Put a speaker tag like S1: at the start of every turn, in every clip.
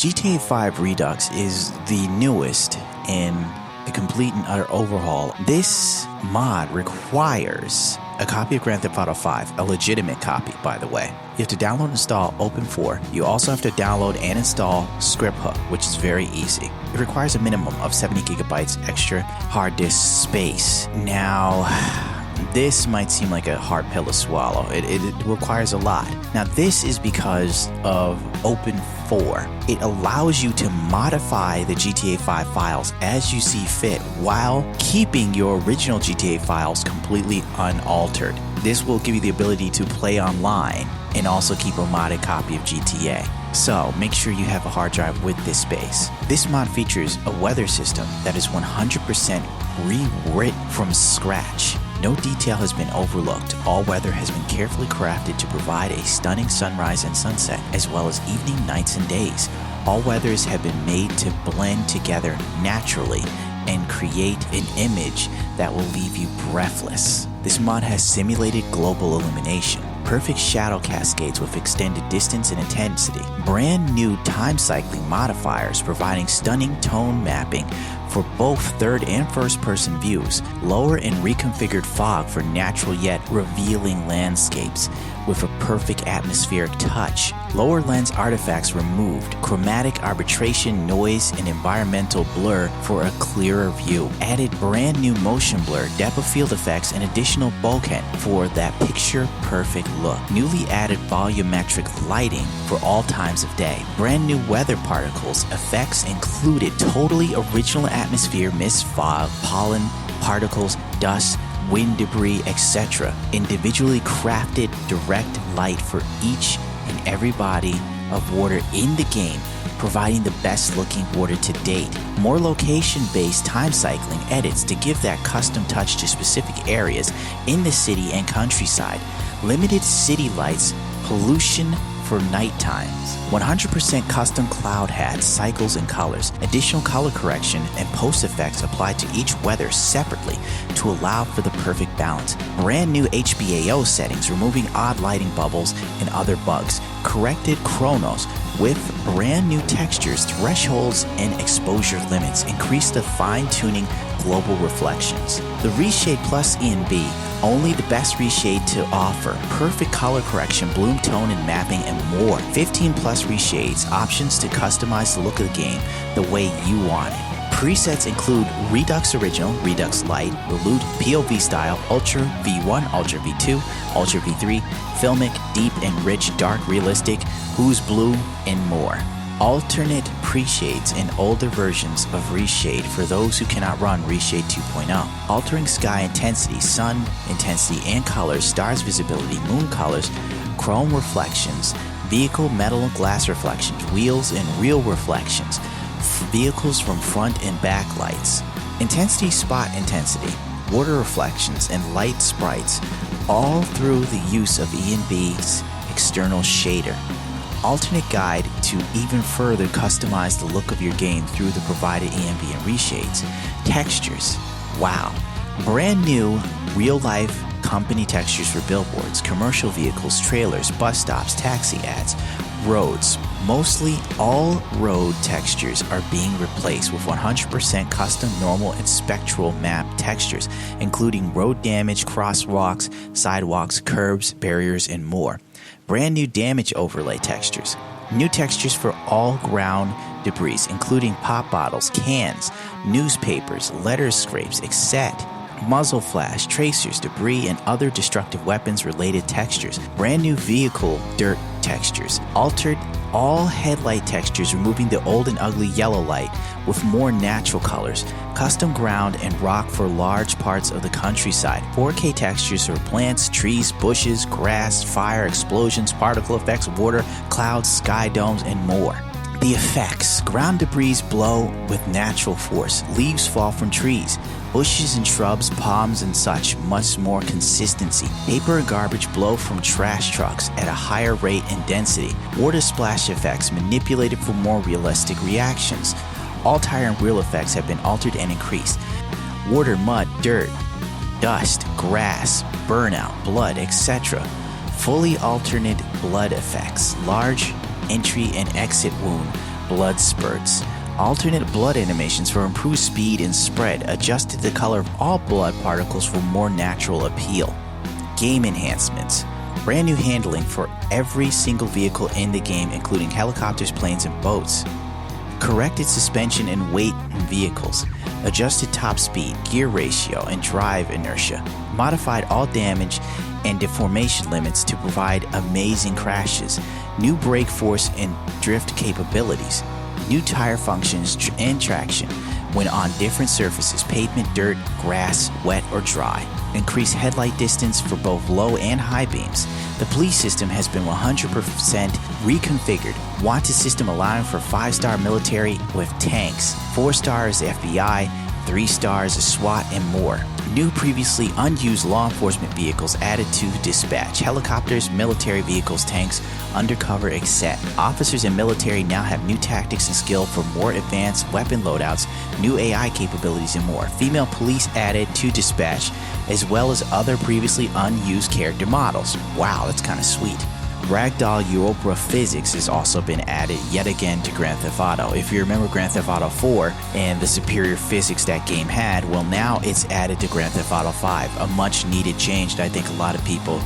S1: GTA 5 Redux is the newest in a complete and utter overhaul. This mod requires a copy of Grand Theft Auto 5, a legitimate copy, by the way. You have to download and install Open4. You also have to download and install ScriptHook, which is very easy. It requires a minimum of 70 gigabytes extra hard disk space. Now, this might seem like a hard pill to swallow. It requires a lot. Now, this is because of Open4. It allows you to modify the GTA 5 files as you see fit while keeping your original GTA files completely unaltered. This will give you the ability to play online and also keep a modded copy of GTA. So make sure you have a hard drive with this space. This mod features a weather system that is 100% rewritten from scratch. No detail has been overlooked. All weather has been carefully crafted to provide a stunning sunrise and sunset, as well as evening, nights, and days. All weathers have been made to blend together naturally and create an image that will leave you breathless. This mod has simulated global illumination, perfect shadow cascades with extended distance and intensity, brand new time cycling modifiers providing stunning tone mapping for both third and first person views, lower and reconfigured fog for natural yet revealing landscapes with a perfect atmospheric touch, lower lens artifacts removed, chromatic arbitration, noise, and environmental blur for a clearer view, added brand new motion blur, depth of field effects, and additional bokeh for that picture perfect look, newly added volumetric lighting for all times of day, brand new weather particles effects included, totally original atmosphere, mist, fog, pollen, particles, dust, wind debris, etc. Individually crafted direct light for each and every body of water in the game, providing the best looking water to date. More location-based time cycling edits to give that custom touch to specific areas in the city and countryside. Limited city lights, pollution for night times. 100% custom cloud hats, cycles, and colors. Additional color correction and post effects applied to each weather separately to allow for the perfect balance. Brand new HBAO settings, removing odd lighting bubbles and other bugs. Corrected chronos with brand new textures, thresholds, and exposure limits. Increase the fine-tuning global reflections. The Reshade Plus ENB, only the best reshade to offer. Perfect color correction, bloom tone and mapping, and more. 15 plus reshades, options to customize the look of the game the way you want it. Presets include Redux Original, Redux Lite, Reload, POV Style, Ultra V1, Ultra V2, Ultra V3, Filmic, Deep and Rich, Dark, Realistic, Who's Blue, and more. Alternate pre-shades and older versions of Reshade for those who cannot run Reshade 2.0. Altering sky intensity, sun intensity and colors, stars visibility, moon colors, chrome reflections, vehicle metal and glass reflections, wheels and real reflections, vehicles from front and back lights, intensity, spot intensity, water reflections, and light sprites, all through the use of ENB's external shader. Alternate guide to even further customize the look of your game through the provided ENB and reshades. Textures. Wow. Brand new real-life company textures for billboards, commercial vehicles, trailers, bus stops, taxi ads, roads. Mostly all road textures are being replaced with 100% custom normal and spectral map textures, including road damage, crosswalks, sidewalks, curbs, barriers, and more. Brand new damage overlay textures. New textures for all ground debris, including pop bottles, cans, newspapers, letter scrapes, etc. Muzzle flash, tracers, debris, and other destructive weapons related textures. Brand new vehicle dirt textures. Altered all headlight textures, removing the old and ugly yellow light with more natural colors. Custom ground and rock for large parts of the countryside. 4K textures for plants, trees, bushes, grass, fire, explosions, particle effects, water, clouds, sky domes, and more. The effects. Ground debris blow with natural force. Leaves fall from trees. Bushes and shrubs, palms and such, much more consistency. Paper and garbage blow from trash trucks at a higher rate and density. Water splash effects manipulated for more realistic reactions. All tire and wheel effects have been altered and increased. Water, mud, dirt, dust, grass, burnout, blood, etc. Fully alternate blood effects. Large entry and exit wound blood spurts, alternate blood animations for improved speed and spread, adjusted the color of all blood particles for more natural appeal, game enhancements, brand new handling for every single vehicle in the game, including helicopters, planes, and boats, corrected suspension and weight in vehicles, adjusted top speed, gear ratio, and drive inertia, modified all damage and deformation limits to provide amazing crashes, new brake force and drift capabilities, new tire functions and traction when on different surfaces, pavement, dirt, grass, wet, or dry, increased headlight distance for both low and high beams. The police system has been 100% reconfigured. Wanted system allowing for 5-star military with tanks, 4 stars FBI, 3 stars SWAT, and more. New previously unused law enforcement vehicles added to dispatch. Helicopters, military vehicles, tanks, undercover, etc. Officers and military now have new tactics and skill for more advanced weapon loadouts, new AI capabilities, and more. Female police added to dispatch, as well as other previously unused character models. Wow, that's kind of sweet. Ragdoll Europa physics has also been added yet again to Grand Theft Auto. If you remember Grand Theft Auto 4 and the superior physics that game had, well, now it's added to Grand Theft Auto 5, a much needed change that I think a lot of people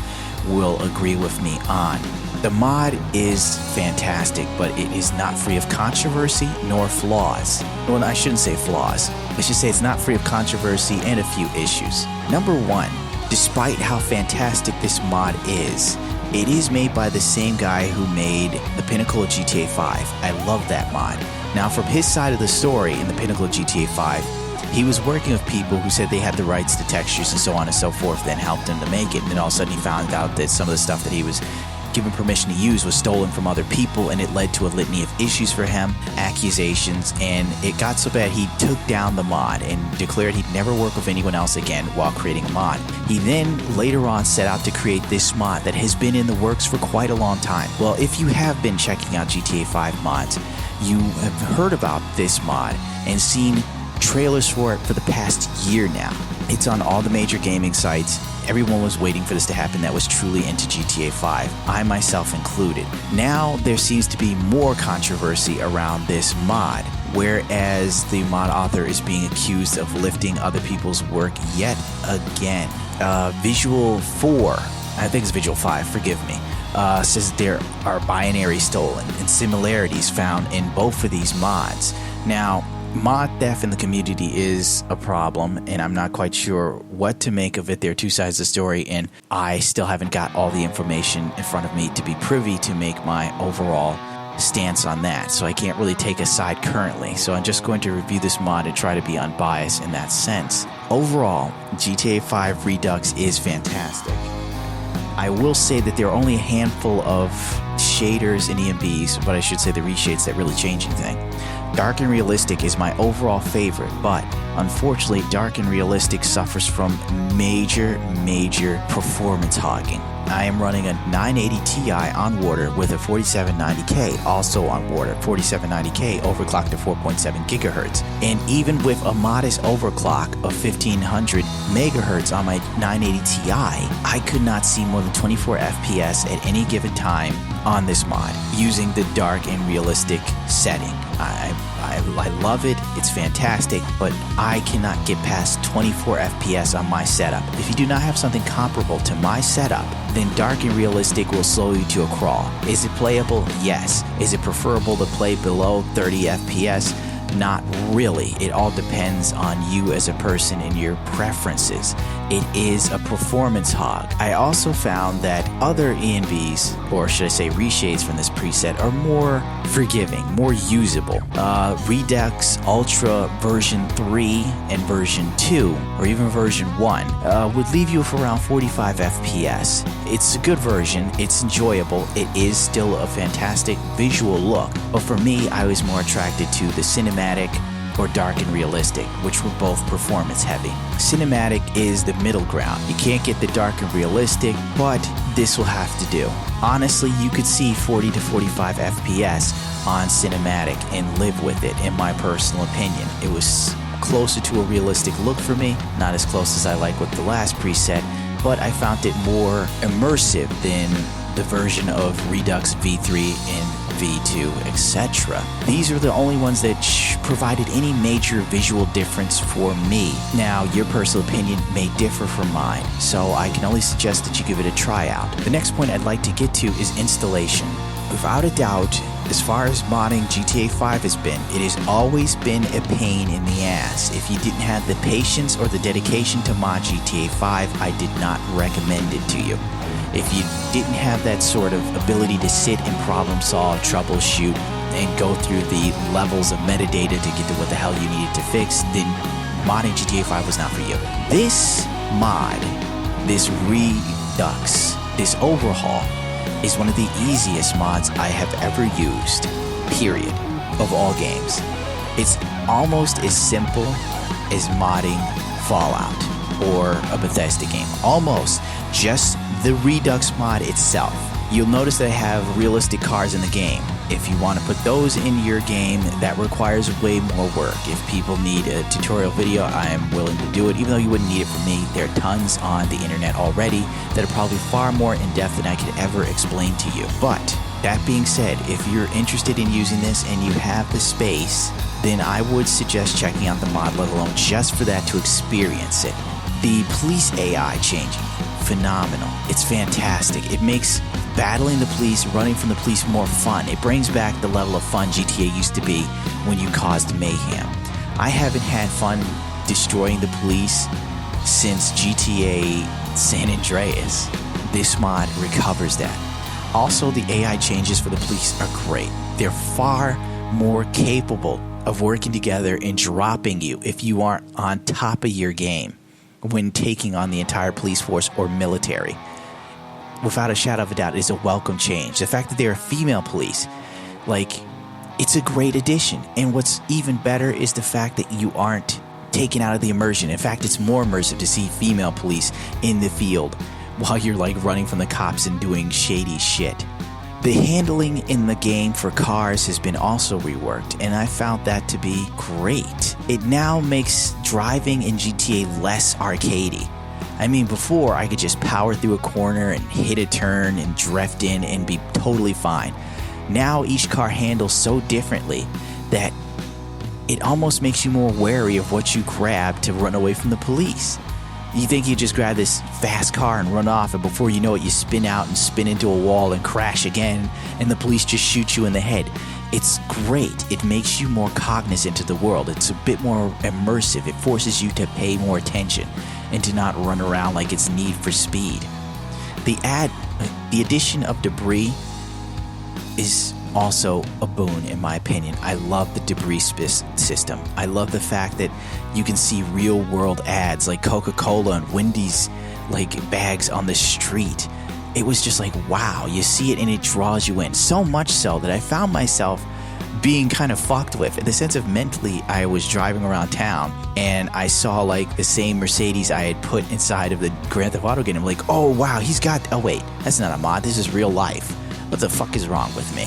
S1: will agree with me on. The mod is fantastic, but it is not free of controversy nor flaws. Well, I shouldn't say flaws. I should say it's not free of controversy and a few issues. Number one, despite how fantastic this mod is, it is made by the same guy who made the pinnacle of GTA 5. I love that mod. Now, from his side of the story in the pinnacle of GTA 5, he was working with people who said they had the rights to textures and so on and so forth, then helped him to make it, and then all of a sudden he found out that some of the stuff that he was given permission to use was stolen from other people, and it led to a litany of issues for him, accusations, and it got so bad he took down the mod and declared he'd never work with anyone else again while creating a mod. He then later on set out to create this mod that has been in the works for quite a long time. Well, if you have been checking out GTA 5 mods, you have heard about this mod and seen trailers for it for the past year now. It's on all the major gaming sites. Everyone was waiting for this to happen that was truly into GTA 5, I myself included. Now there seems to be more controversy around this mod, whereas the mod author is being accused of lifting other people's work yet again. Visual 4, I think it's Visual 5, forgive me, says there are binary stolen and similarities found in both of these mods. Now, mod theft in the community is a problem, and I'm not quite sure what to make of it. There are two sides of the story, and I still haven't got all the information in front of me to be privy to make my overall stance on that, so I can't really take a side currently. So I'm just going to review this mod and try to be unbiased in that sense. Overall, GTA 5 Redux is fantastic. I will say that there are only a handful of shaders and EMBs, but I should say the reshades that really change anything. Dark and Realistic is my overall favorite, but unfortunately, Dark and Realistic suffers from major performance hogging. I am running a 980 Ti on water with a 4790K, also on water, 4790K overclocked to 4.7 gigahertz. And even with a modest overclock of 1500 megahertz on my 980 Ti, I could not see more than 24 FPS at any given time on this mod using the Dark and Realistic setting. I love it, it's fantastic, but I cannot get past 24 FPS on my setup. If you do not have something comparable to my setup, then Dark and Realistic will slow you to a crawl. Is it playable? Yes. Is it preferable to play below 30 FPS? Not really. It all depends on you as a person and your preferences. It is a performance hog. I also found that other ENVs, or should I say reshades from this preset, are more forgiving, more usable. Redux Ultra version 3 and version 2, or even version 1, would leave you with around 45 FPS. It's a good version, it's enjoyable, it is still a fantastic visual look, but for me, I was more attracted to the cinematic or Dark and Realistic, which were both performance heavy. Cinematic is the middle ground. You can't get the Dark and Realistic, but this will have to do. Honestly, you could see 40 to 45 FPS on cinematic and live with it, in my personal opinion. It was closer to a realistic look for me, not as close as I like with the last preset, but I found it more immersive than the version of Redux V3 and V2, etc. These are the only ones that provided any major visual difference for me. Now, your personal opinion may differ from mine, so I can only suggest that you give it a try out. The next point I'd like to get to is installation. Without a doubt, as far as modding GTA 5 has been, it has always been a pain in the ass. If you didn't have the patience or the dedication to mod GTA 5, I did not recommend it to you. If you didn't have that sort of ability to sit and problem solve, troubleshoot, and go through the levels of metadata to get to what the hell you needed to fix, then modding GTA 5 was not for you. This mod, this Redux, this overhaul, is one of the easiest mods I have ever used, period, of all games. It's almost as simple as modding Fallout or a Bethesda game. Almost. Just the Redux mod itself. You'll notice that I have realistic cars in the game. If you want to put those in your game, that requires way more work. If people need a tutorial video, I am willing to do it, even though you wouldn't need it from me. There are tons on the internet already that are probably far more in-depth than I could ever explain to you. But that being said, if you're interested in using this and you have the space, then I would suggest checking out the mod, let alone just for that to experience it. The police AI changing, phenomenal. It's fantastic. It makes battling the police, running from the police more fun. It brings back the level of fun GTA used to be when you caused mayhem. I haven't had fun destroying the police since GTA San Andreas. This mod recovers that. Also, the AI changes for the police are great. They're far more capable of working together and dropping you if you aren't on top of your game when taking on the entire police force or military. Without a shadow of a doubt, it is a welcome change. The fact that they're female police, it's a great addition. And what's even better is the fact that you aren't taken out of the immersion. In fact, it's more immersive to see female police in the field while you're running from the cops and doing shady shit. The handling in the game for cars has been also reworked, and I found that to be great. It now makes driving in GTA less arcadey. I mean, before I could just power through a corner and hit a turn and drift in and be totally fine. Now each car handles so differently that it almost makes you more wary of what you grab to run away from the police. You think you just grab this fast car and run off, and before you know it, you spin out and spin into a wall and crash again, and the police just shoot you in the head. It's great. It makes you more cognizant of the world. It's a bit more immersive. It forces you to pay more attention and to not run around like it's Need for Speed. The addition of debris is also a boon, in my opinion. I love the debris system. I love the fact that you can see real world ads like Coca-Cola and Wendy's bags on the street. It was just wow, you see it and it draws you in. So much so that I found myself being kind of fucked with, in the sense of mentally. I was driving around town and I saw the same Mercedes I had put inside of the Grand Theft Auto game. I'm like, oh wow, oh wait, that's not a mod, this is real life. What the fuck is wrong with me?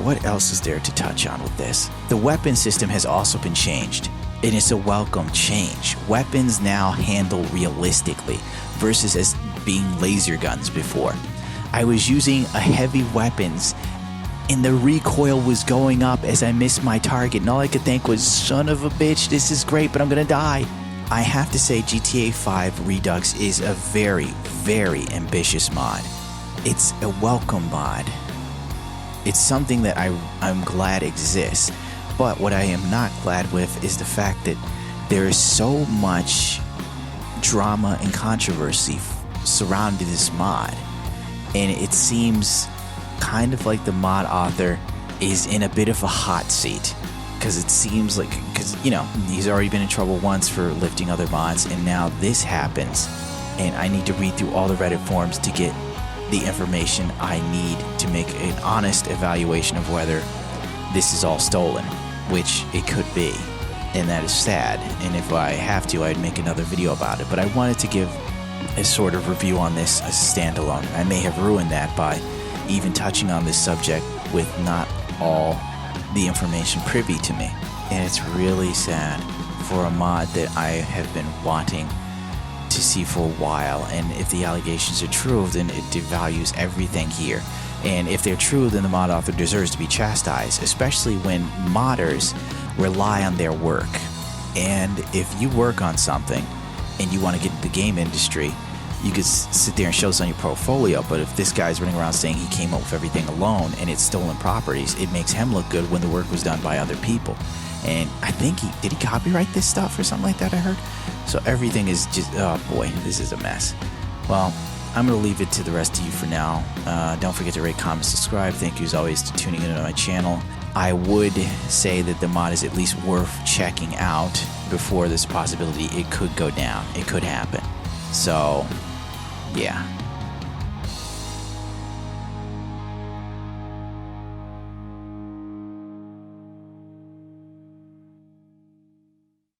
S1: What else is there to touch on with this? The weapon system has also been changed, and it's a welcome change. Weapons now handle realistically versus as being laser guns before. I was using a heavy weapons and the recoil was going up as I missed my target, and all I could think was, son of a bitch, this is great, but I'm gonna die. I have to say GTA 5 Redux is a very, very ambitious mod. It's a welcome mod. It's something that I'm glad exists. But what I am not glad with is the fact that there is so much drama and controversy surrounding this mod. And it seems kind of like the mod author is in a bit of a hot seat. Because it seems he's already been in trouble once for lifting other mods, and now this happens. And I need to read through all the Reddit forums to get the information I need to make an honest evaluation of whether this is all stolen, which it could be, and that is sad. And if I have to, I'd make another video about it. But I wanted to give a sort of review on this as a standalone. I may have ruined that by even touching on this subject with not all the information privy to me. And it's really sad for a mod that I have been wanting to see for a while, and if the allegations are true, then it devalues everything here. And if they're true, then the mod author deserves to be chastised, especially when modders rely on their work. And if you work on something and you want to get into the game industry, you could sit there and show this on your portfolio, but if this guy's running around saying he came up with everything alone and it's stolen properties, it makes him look good when the work was done by other people. And I think did he copyright this stuff or something like that, I heard? So everything is just, oh boy, this is a mess. Well, I'm going to leave it to the rest of you for now. Don't forget to rate, comment, subscribe. Thank you as always for tuning into my channel. I would say that the mod is at least worth checking out before this possibility. It could go down. It could happen. So, yeah.